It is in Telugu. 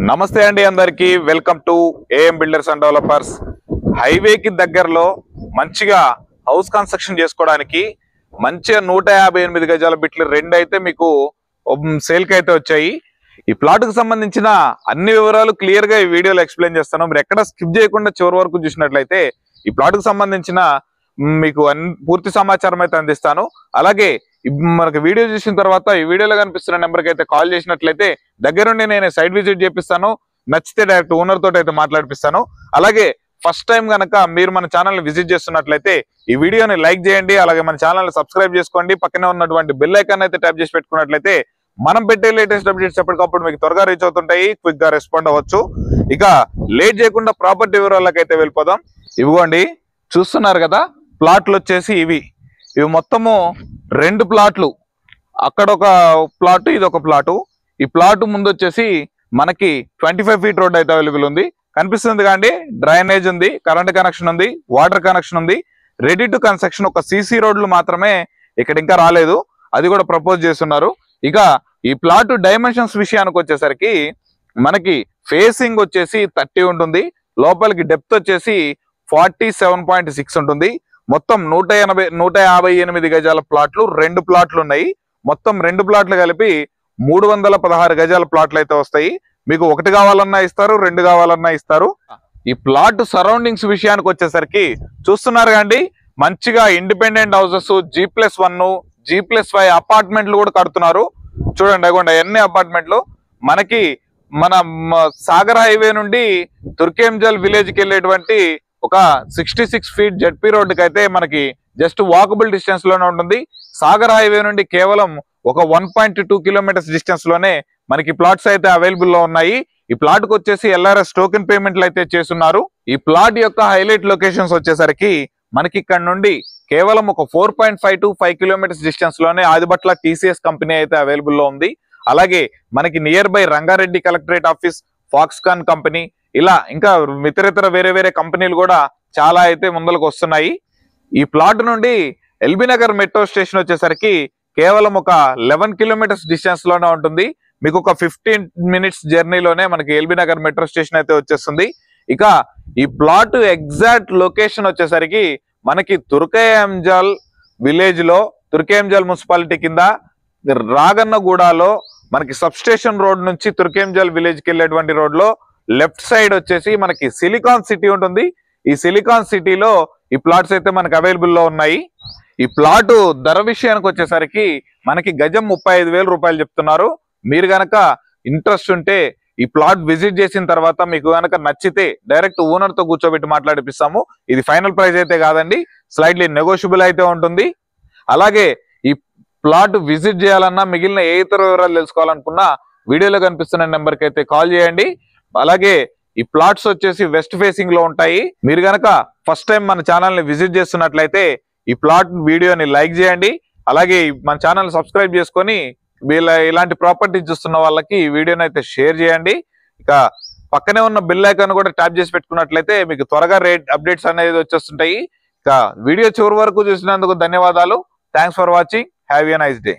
నమస్తే అండి అందరికి welcome to AM builders and developers. హైవేకి దగ్గరలో మంచిగా హౌస్ కన్స్ట్రక్షన్ చేసుకోవడానికి మంచిగా 158 గజాల బిట్లు రెండు అయితే మీకు సేల్ కి అయితే వచ్చాయి. ఈ ప్లాట్ కు సంబంధించిన అన్ని వివరాలు క్లియర్ గా ఈ వీడియోలో ఎక్స్ప్లెయిన్ చేస్తాను. మీరు ఎక్కడ స్కిప్ చేయకుండా చివరి వరకు చూసినట్లయితే ఈ ప్లాట్ కు సంబంధించిన మీకు పూర్తి సమాచారం అయితే అందిస్తాను. అలాగే మనకు వీడియో చూసిన తర్వాత ఈ వీడియోలో కనిపిస్తున్న నెంబర్కి అయితే కాల్ చేసినట్లయితే దగ్గరుండి నేను సైట్ విజిట్ చేపిస్తాను. నచ్చితే డైరెక్ట్ ఓనర్ తోటి అయితే మాట్లాడిపిస్తాను. అలాగే ఫస్ట్ టైం కనుక మీరు మన ఛానల్ ని విజిట్ చేస్తున్నట్లయితే ఈ వీడియోని లైక్ చేయండి. అలాగే మన ఛానల్ ని సబ్స్క్రైబ్ చేసుకోండి. పక్కనే ఉన్నటువంటి బెల్ ఐకాన్ అయితే ట్యాప్ చేసి పెట్టుకున్నట్లయితే మనం పెట్టే లేటెస్ట్ అప్డేట్స్ ఎప్పటికప్పుడు మీకు త్వరగా రీచ్ అవుతుంటాయి. క్విక్ గా రెస్పాండ్ అవ్వచ్చు. ఇక లేట్ చేయకుండా ప్రాపర్టీ వివరాలకు అయితే వెళ్ళిపోదాం. ఇవ్వండి, చూస్తున్నారు కదా ప్లాట్లు వచ్చేసి ఇవి మొత్తము 2 ప్లాట్లు. అక్కడ ఒక ప్లాట్, ఇది ఒక ప్లాటు. ఈ ప్లాట్ ముందు వచ్చేసి మనకి 25 ఫీట్ రోడ్ అయితే అవైలబుల్ ఉంది. కనిపిస్తుంది కాండి, డ్రైనేజ్ ఉంది, కరెంట్ కనెక్షన్ ఉంది, వాటర్ కనెక్షన్ ఉంది. Ready to construction. ఒక సీసీ రోడ్లు మాత్రమే ఇక్కడ ఇంకా రాలేదు, అది కూడా ప్రపోజ్ చేస్తున్నారు. ఇక ఈ ప్లాట్ డైమెన్షన్స్ విషయానికి వచ్చేసరికి మనకి ఫేసింగ్ వచ్చేసి 30 ఉంటుంది. లోపలికి డెప్త్ వచ్చేసి 47.6 ఉంటుంది. మొత్తం 158 గజాల ప్లాట్లు 2 ప్లాట్లు ఉన్నాయి. మొత్తం 2 ప్లాట్లు కలిపి 316 గజాల ప్లాట్లు అయితే వస్తాయి. మీకు 1 కావాలన్నా ఇస్తారు, 2 కావాలన్నా ఇస్తారు. ఈ ప్లాట్ సరౌండింగ్స్ విషయానికి వచ్చేసరికి చూస్తున్నారు కండి, మంచిగా ఇండిపెండెంట్ హౌసెస్, G+1, G+5 అపార్ట్మెంట్లు కూడా కడుతున్నారు. చూడండి అగోండి ఎన్ని అపార్ట్మెంట్లు. మనకి మన సాగర్ హైవే నుండి తుర్కేంజల్ విలేజ్ కి వెళ్ళేటువంటి ఒక 66 ఫీట్ జెడ్పీ రోడ్డుకి అయితే మనకి జస్ట్ వాకబుల్ డిస్టెన్స్ లోనే ఉంటుంది. సాగర్ హైవే నుండి కేవలం ఒక 1.2 కిలోమీటర్స్ డిస్టెన్స్ లోనే మనకి ప్లాట్స్ అయితే అవైలబుల్ లో ఉన్నాయి. ఈ ప్లాట్ కు వచ్చేసి LRS టోకెన్ పేమెంట్లు అయితే చేస్తున్నారు. ఈ ప్లాట్ యొక్క హైలైట్ లొకేషన్స్ వచ్చేసరికి మనకి ఇక్కడ నుండి కేవలం ఒక 4.5 to 5 కిలోమీటర్స్ డిస్టెన్స్ లోనే ఆదిబట్ల TCS కంపెనీ అయితే అవైలబుల్ లో ఉంది. అలాగే మనకి near by Rangareddy collectorate office, Foxconn company, ఇలా ఇంకా ఇతర వేరే కంపెనీలు కూడా చాలా అయితే ముందరకు వస్తున్నాయి. ఈ ప్లాట్ నుండి ఎల్బీ నగర్ మెట్రో స్టేషన్ వచ్చేసరికి కేవలం ఒక 11 కిలోమీటర్స్ డిస్టెన్స్ లోనే ఉంటుంది. మీకు ఒక 15 మినిట్స్ జర్నీలోనే మనకి ఎల్బీ నగర్ మెట్రో స్టేషన్ అయితే వచ్చేస్తుంది. ఇక ఈ ప్లాట్ ఎగ్జాక్ట్ లొకేషన్ వచ్చేసరికి మనకి తుర్కేంజల్ విలేజ్ లో, తుర్కేంజల్ మున్సిపాలిటీ కింద రాగన్నగూడలో మనకి సబ్ స్టేషన్ రోడ్ నుంచి తుర్కేంజల్ విలేజ్ కి వెళ్ళేటువంటి రోడ్ లో లెఫ్ట్ సైడ్ వచ్చేసి మనకి సిలికాన్ సిటీ ఉంటుంది. ఈ సిలికాన్ సిటీలో ఈ ప్లాట్స్ అయితే మనకి అవైలబుల్ లో ఉన్నాయి. ఈ ప్లాట్ ధర విషయానికి వచ్చేసరికి మనకి గజం 35,000 రూపాయలు చెప్తున్నారు. మీరు గనక ఇంట్రెస్ట్ ఉంటే ఈ ప్లాట్ విజిట్ చేసిన తర్వాత మీకు గనక నచ్చితే డైరెక్ట్ ఓనర్ తో కూర్చోబెట్టి మాట్లాడిపిస్తాము. ఇది ఫైనల్ ప్రైస్ అయితే కాదండి, స్లైట్లీ నెగోషియబుల్ అయితే ఉంటుంది. అలాగే ఈ ప్లాట్ విజిట్ చేయాలన్నా మిగిలిన ఏ ఇతర వివరాలు తెలుసుకోవాలనుకున్నా వీడియోలో కనిపిస్తున్న నెంబర్కి అయితే కాల్ చేయండి. అలాగే ఈ ప్లాట్స్ వచ్చేసి వెస్ట్ ఫేసింగ్ లో ఉంటాయి. మీరు గనక ఫస్ట్ టైం మన ఛానల్ ని విజిట్ చేస్తున్నట్లయితే ఈ ప్లాట్ వీడియోని లైక్ చేయండి. అలాగే మన ఛానల్ సబ్స్క్రైబ్ చేసుకొని ఇలాంటి ప్రాపర్టీ చూస్తున్న వాళ్ళకి ఈ వీడియోని అయితే షేర్ చేయండి. ఇక పక్కనే ఉన్న బెల్ ఐకాన్ కూడా ట్యాప్ చేసి పెట్టుకున్నట్లయితే మీకు త్వరగా రేట్ అప్డేట్స్ అనేది వచ్చేస్తుంటాయి. ఇక వీడియో చివరి వరకు చూసినందుకు ధన్యవాదాలు. Thanks for watching. Have a nice day.